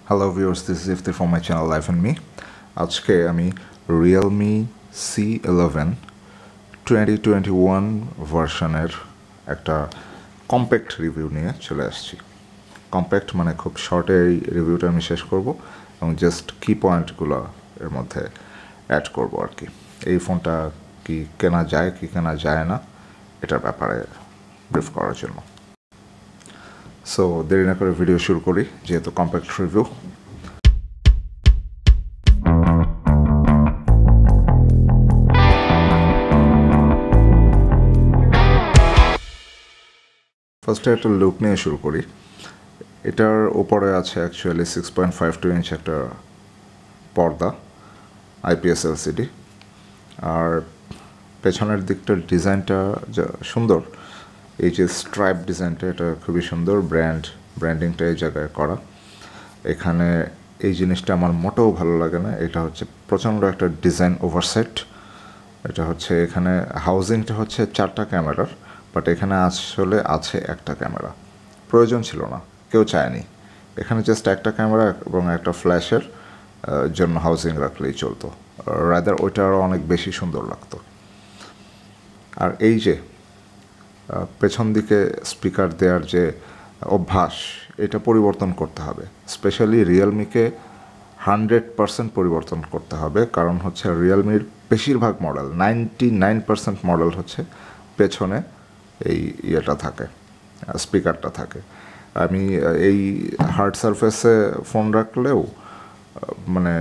Hello viewers, this is ifti from my channel Life and Me. আজকে আমি Realme c11 2021 ভার্সনের একটা compact review নিয়ে চলে আসছি। কম্প্যাক্ট মানে খুব শর্টে এই রিভিউটা আমি শেষ করব এবং জাস্ট কি পয়েন্টগুলো এর মধ্যে অ্যাড করব আর কি। এই ফোনটা কি কেনা যায় কি কেনা যায় না এটার ব্যাপারে ব্রিফ করার জন্য। সো দেরি না করে ভিডিও শুরু করি, যেহেতু কম্প্যাক্ট রিভিউ। ফার্স্টে একটা লুক নিয়ে শুরু করি। এটার ওপরে আছে অ্যাকচুয়ালি 6.52 ইঞ্চ একটা পর্দা, IPS LCD, আর পেছনের দিকটার ডিজাইনটা সুন্দর। এই যে স্ট্রাইপ ডিজাইনটা, এটা খুবই সুন্দর। ব্র্যান্ডিংটা এই জায়গায় করা। এখানে এই জিনিসটা আমার মোটেও ভালো লাগে না। এটা হচ্ছে প্রচণ্ড একটা ডিজাইন ওভারসেট। এটা হচ্ছে এখানে হাউজিংটা হচ্ছে 4টা ক্যামেরার, বাট এখানে আসলে আছে একটা ক্যামেরা। প্রয়োজন ছিল না, কেউ চায়নি। এখানে জাস্ট একটা ক্যামেরা এবং একটা ফ্ল্যাশের জন্য হাউজিং রাখলেই চলতো। রাদার ওইটা আরও অনেক বেশি সুন্দর লাগতো। আর এই যে পেছন দিকে স্পিকার দেওয়ার যে অভ্যাস, এটা পরিবর্তন করতে হবে। স্পেশালি রিয়েলমিকে 100% পরিবর্তন করতে হবে, কারণ হচ্ছে রিয়েলমির বেশিরভাগ মডেল 99% মডেল হচ্ছে পেছনে এই ইয়েটা থাকে, স্পিকারটা থাকে। আমি এই হার্ড সারফেসে ফোন রাখলেও মানে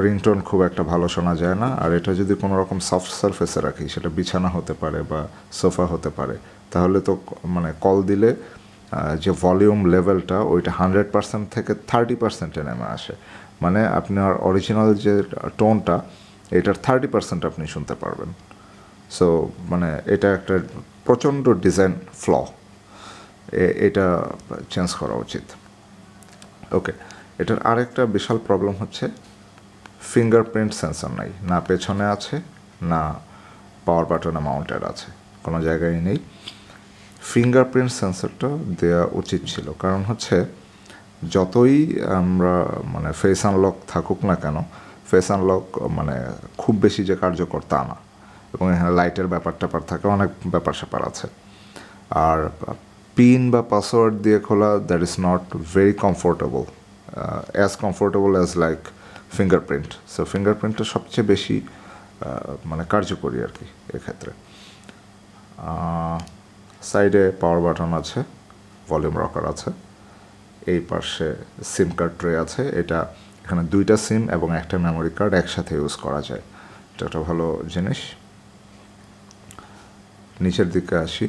রিংটোন খুব একটা ভালো শোনা যায় না। আর এটা যদি কোনো রকম সফট সারফেসে রাখি, সেটা বিছানা হতে পারে বা সোফা হতে পারে, তাহলে তো মানে কল দিলে যে ভলিউম লেভেলটা ওইটা 100% থেকে 30%-এ নেমে আসে। মানে আপনার অরিজিনাল যে টোনটা, এটার 30% আপনি শুনতে পারবেন। সো মানে এটা একটা প্রচণ্ড ডিজাইন ফ্ল, এটা চেঞ্জ করা উচিত। ওকে, এটার আরেকটা বিশাল প্রবলেম হচ্ছে ফিঙ্গারপ্রিন্ট সেন্সর নাই, না পেছনে আছে না পাওয়ার বাটনে মাউন্টেড আছে, কোনো জায়গায় নেই। ফিঙ্গারপ্রিন্ট সেন্সরটা দেওয়া উচিত ছিল, কারণ হচ্ছে যতই আমরা মানে ফেস আনলক থাকুক না কেন, ফেস আনলক মানে খুব বেশি যে কার্যকর তা না, এবং এখানে লাইটের ব্যাপার ট্যাপার থাকে, অনেক ব্যাপার স্যাপার আছে। আর পিন বা পাসওয়ার্ড দিয়ে খোলা, that is not very comfortable, as comfortable as like fingerprint. So ফিঙ্গারপ্রিন্টটা সবচেয়ে বেশি মানে কার্যকরী আর কি এক্ষেত্রে। সাইডে পাওয়ার বাটন আছে, ভলিউম রকার আছে, এই পাশে সিম কার্ড ট্রে আছে। এটা এখানে 2টা সিম এবং একটা মেমোরি কার্ড একসাথে ইউজ করা যায়, এটা একটা ভালো জিনিস। নিচের দিকে আসি,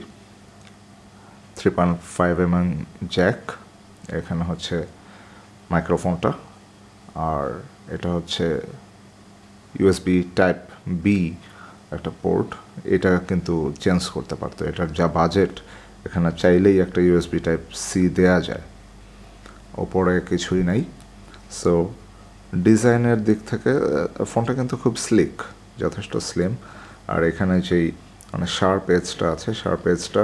3.5mm জ্যাক, এখানে হচ্ছে মাইক্রোফোনটা, আর এটা হচ্ছে USB টাইপ বি একটা পোর্ট। এটা কিন্তু চেঞ্জ করতে পারতো, এটার যা বাজেট, এখানে চাইলেই একটা USB টাইপ সি দেয়া যায়, ওপরে কিছুই নাই। সো ডিজাইনের দিক থেকে ফোনটা কিন্তু খুব স্লিক, যথেষ্ট স্লিম। আর এখানে যেই মানে শার্প এজটা আছে, শার্প এজটা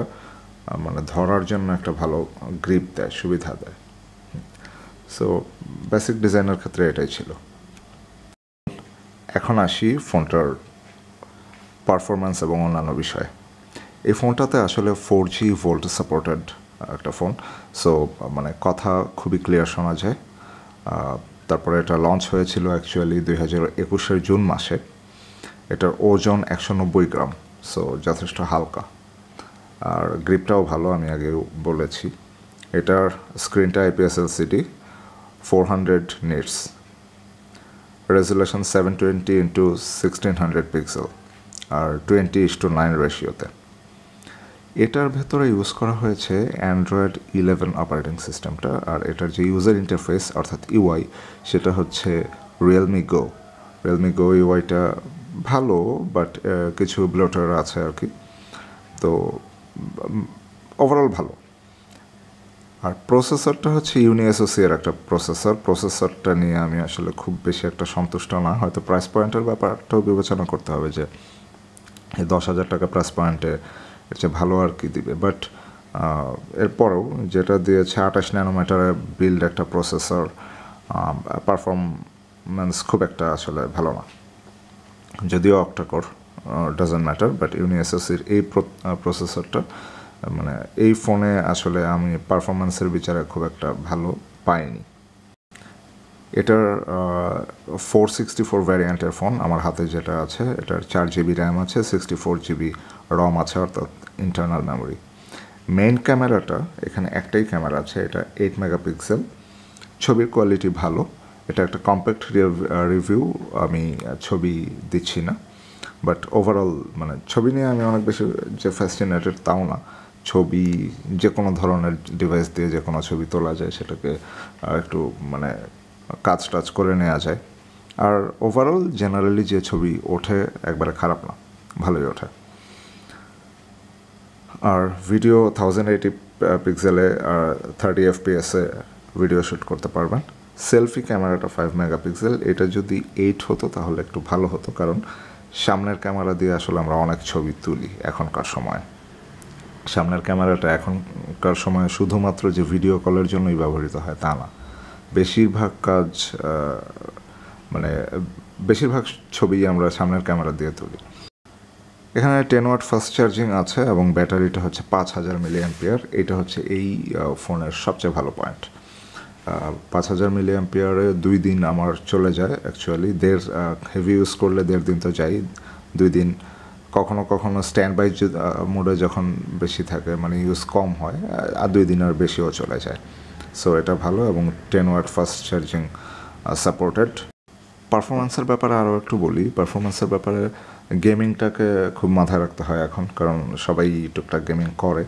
মানে ধরার জন্য একটা ভালো গ্রিপ দেয়, সুবিধা দেয়। সো বেসিক ডিজাইনের ক্ষেত্রে এটাই ছিল। এখন আসি ফোনটার পারফরম্যান্স এবং অন্যান্য বিষয়ে। এই ফোনটাতে আসলে 4G ভোল্ট সাপোর্টেড একটা ফোন। সো মানে কথা খুবই ক্লিয়ার শোনা যায়। তারপরে এটা লঞ্চ হয়েছিল অ্যাকচুয়ালি 2021 জুন মাসে। এটার ওজন 190 গ্রাম, সো যথেষ্ট হালকা। আর গ্রিপটাও ভালো, আমি আগেও বলেছি। এটার স্ক্রিনটা IPS LCD, 400 nits, resolution 720x1600 pixel, আর 20:9 রেশিওতে। এটার ভেতরে ইউজ করা হয়েছে অ্যান্ড্রয়েড 11 অপারেটিং সিস্টেমটা। আর এটার যে ইউজার ইন্টারফেস অর্থাৎ ইউআই, সেটা হচ্ছে রিয়েলমি গো ইউআইটা ভালো, বাট কিছু ব্লোটার আছে আর কি। তো ওভারঅল ভালো। আর প্রসেসরটা হচ্ছে ইউনিএসওসির একটা প্রসেসরটা নিয়ে আমি আসলে খুব বেশি একটা সন্তুষ্ট না। হয়তো প্রাইস পয়েন্টের ব্যাপারটাও বিবেচনা করতে হবে, যে এই 10,000 টাকা প্রাইস পয়েন্টে এর চেয়ে ভালো আর কি দিবে। বাট এরপরেও যেটা দিয়েছে 28 ন্যানোমিটারের বিল্ড একটা প্রসেসর, পারফরমেন্স খুব একটা আসলে ভালো না, যদিও অক্টাকোর ডাজন্ট ম্যাটার, বাট ইউনিএসএসির এই প্রসেসরটা মানে এই ফোনে আসলে আমি পারফরমেন্সের বিচারে খুব একটা ভালো পাইনি। এটার 464 ভ্যারিয়েন্টের ফোন আমার হাতে যেটা আছে, এটার 4 GB র্যাম আছে, 64 GB রম আছে, অর্থাৎ ইন্টারনাল মেমোরি। মেইন ক্যামেরাটা এখানে একটাই ক্যামেরা আছে, এটা 8 মেগাপিক্সেল। ছবির কোয়ালিটি ভালো। এটা একটা কম্প্যাক্ট রিভিউ, আমি ছবি দিচ্ছি না, বাট ওভারঅল মানে ছবি নিয়ে আমি অনেক বেশি যে ফ্যাসিনেটেড তাও না। ছবি যে কোনো ধরনের ডিভাইস দিয়ে যে কোনো ছবি তোলা যায়, সেটাকে একটু মানে কাজ টাচ করে নেওয়া যায়। আর ওভারঅল জেনারেলি যে ছবি ওঠে একবারে খারাপ না, ভালোই ওঠে। আর ভিডিও 1080 পিক্সেলে আর 30 FPS ভিডিও শ্যুট করতে পারবেন। সেলফি ক্যামেরাটা 5 মেগাপিক্সেল, এটা যদি 8 হতো তাহলে একটু ভালো হতো, কারণ সামনের ক্যামেরা দিয়ে আসলে আমরা অনেক ছবি তুলি এখনকার সময়। সামনের ক্যামেরাটা এখনকার সময় শুধুমাত্র যে ভিডিও কলের জন্যই ব্যবহৃত হয় তা না, বেশিরভাগ কাজ মানে বেশিরভাগ ছবি আমরা সামনের ক্যামেরা দিয়ে তুলি। এখানে 10 ওয়াট ফাস্ট চার্জিং আছে এবং ব্যাটারিটা হচ্ছে 5000 mAh। এটা হচ্ছে এই ফোনের সবচেয়ে ভালো পয়েন্ট। 5000 mAh 2 দিন আমার চলে যায় অ্যাকচুয়ালি। হেভি ইউজ করলে 1.5 দিন তো যাই, 2 দিন কখনো কখনো স্ট্যান্ড বাই মোডে যখন বেশি থাকে, মানে ইউজ কম হয়, আর 2 দিনের বেশিও চলে যায়। সো এটা ভালো, এবং 10 ওয়াট ফাস্ট চার্জিং সাপোর্টেড। পারফরমেন্সের ব্যাপারে আরও একটু বলি। পারফরমেন্সের ব্যাপারে গেমিংটাকে খুব মাথায় রাখতে হয় এখন, কারণ সবাই টুকটাক গেমিং করে।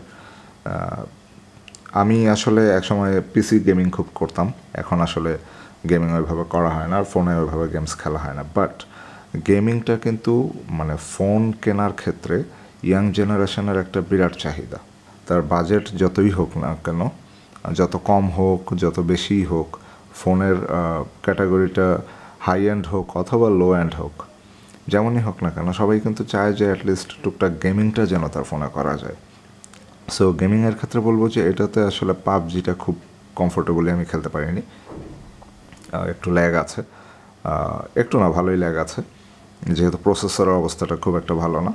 আমি আসলে একসময় পিসি গেমিং খুব করতাম, এখন আসলে গেমিং ওইভাবে করা হয় না, আর ফোনে ওইভাবে গেমস খেলা হয় না। বাট গেমিংটা কিন্তু মানে ফোন কেনার ক্ষেত্রে ইয়াং জেনারেশনের একটা বিরাট চাহিদা। তার বাজেট যতই হোক না কেন, যত কম হোক যত বেশি হোক, ফোনের ক্যাটাগরিটা হাই এন্ড হোক অথবা লো এন্ড হোক, যেমনই হোক না কেন, সবাই কিন্তু চায় যে অ্যাটলিস্ট টুকটাক গেমিংটা যেন তার ফোনে করা যায়। সো গেমিংয়ের ক্ষেত্রে বলবো যে এটাতে আসলে পাবজিটা খুব কমফোর্টেবলি আমি খেলতে পারিনি, একটু ল্যাগ আছে, একটু না ভালোই ল্যাগ আছে, যেহেতু প্রসেসরের অবস্থাটা খুব একটা ভালো না।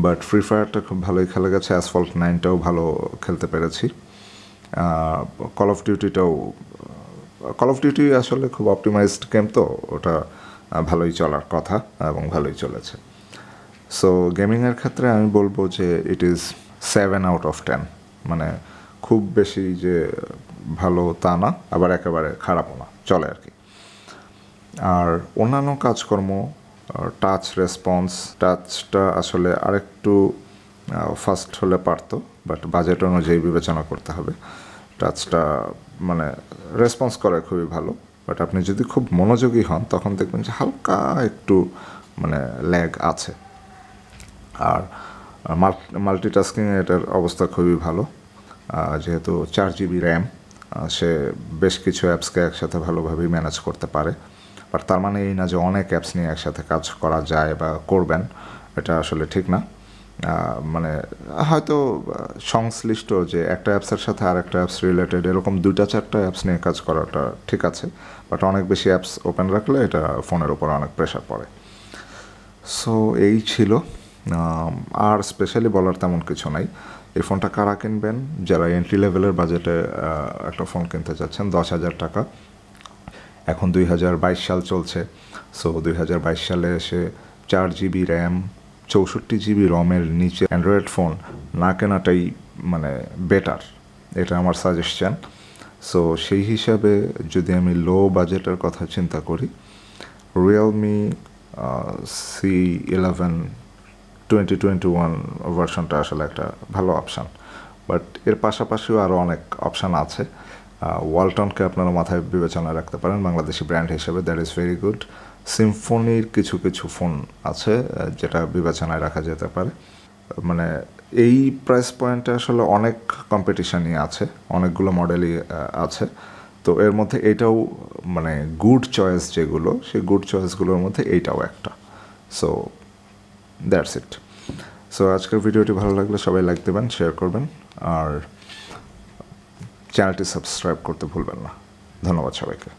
বাট ফ্রি ফায়ারটা খুব ভালোই খেলে গেছে, অ্যাসফল্ট 9টাও ভালো খেলতে পেরেছি। কল অফ ডিউটি আসলে খুব অপটিমাইজড গেম, তো ওটা ভালোই চলার কথা এবং ভালোই চলেছে। সো গেমিংয়ের ক্ষেত্রে আমি বলবো যে ইট ইজ 7 আউট অফ 10, মানে খুব বেশি যে ভালো তা না, আবার একেবারে খারাপও না, চলে আর কি। আর অন্যান্য কাজকর্ম, টাচটা আসলে আরেকটু ফাস্ট হলে পারতো, বাট বাজেট অনুযায়ী বিবেচনা করতে হবে। টাচটা মানে রেসপন্স করে খুবই ভালো, বাট আপনি যদি খুব মনোযোগী হন তখন দেখবেন যে হালকা একটু মানে ল্যাগ আছে। আর মাল্টিটাস্কিং এটার অবস্থা খুবই ভালো, যেহেতু 4 GB র্যাম, সে বেশ কিছু অ্যাপসকে একসাথে ভালোভাবেই ম্যানেজ করতে পারে। বাট তার মানে এই না যে অনেক অ্যাপস নিয়ে একসাথে কাজ করা যায় বা করবেন, এটা আসলে ঠিক না। মানে হয়তো সংশ্লিষ্ট যে একটা অ্যাপসের সাথে আর একটা অ্যাপস রিলেটেড এরকম 2-4টা অ্যাপস নিয়ে কাজ করাটা ঠিক আছে, বাট অনেক বেশি অ্যাপস ওপেন রাখলে এটা ফোনের উপর অনেক প্রেশার পড়ে। সো এই ছিল, আর স্পেশালি বলার তেমন কিছু নাই। এই ফোনটা কারা কিনবেন? যারা এন্ট্রি লেভেলের বাজেটে একটা ফোন কিনতে চাচ্ছেন, 10,000 টাকা। এখন 2022 সাল চলছে, সো 2022 সালে এসে 4 GB র্যাম 64 GB রমের নিচে অ্যান্ড্রয়েড ফোন না কেনাটাই মানে বেটার, এটা আমার সাজেশন। সো সেই হিসাবে যদি আমি লো বাজেটের কথা চিন্তা করি, Realme c11 2021 ভার্সনটা আসলে একটা ভালো অপশান। বাট এর পাশাপাশিও আরও অনেক অপশান আছে। ওয়ালটনকে আপনারা মাথায় বিবেচনা রাখতে পারেন বাংলাদেশি ব্র্যান্ড হিসেবে, দ্যাট ইজ ভেরি গুড। সিম্ফনির কিছু কিছু ফোন আছে যেটা বিবেচনায় রাখা যেতে পারে। মানে এই প্রাইস পয়েন্টে আসলে অনেক কম্পিটিশানই আছে, অনেকগুলো মডেলই আছে, তো এর মধ্যে এটাও মানে গুড চয়েস যেগুলো, সেই গুড চয়েসগুলোর মধ্যে এইটাও একটা। So that's it. সো আজকের ভিডিওটি ভালো লাগলে সবাই লাইক দেবেন, শেয়ার করবেন, আর চ্যানেলটি সাবস্ক্রাইব করতে ভুলবেন না। ধন্যবাদ সবাইকে।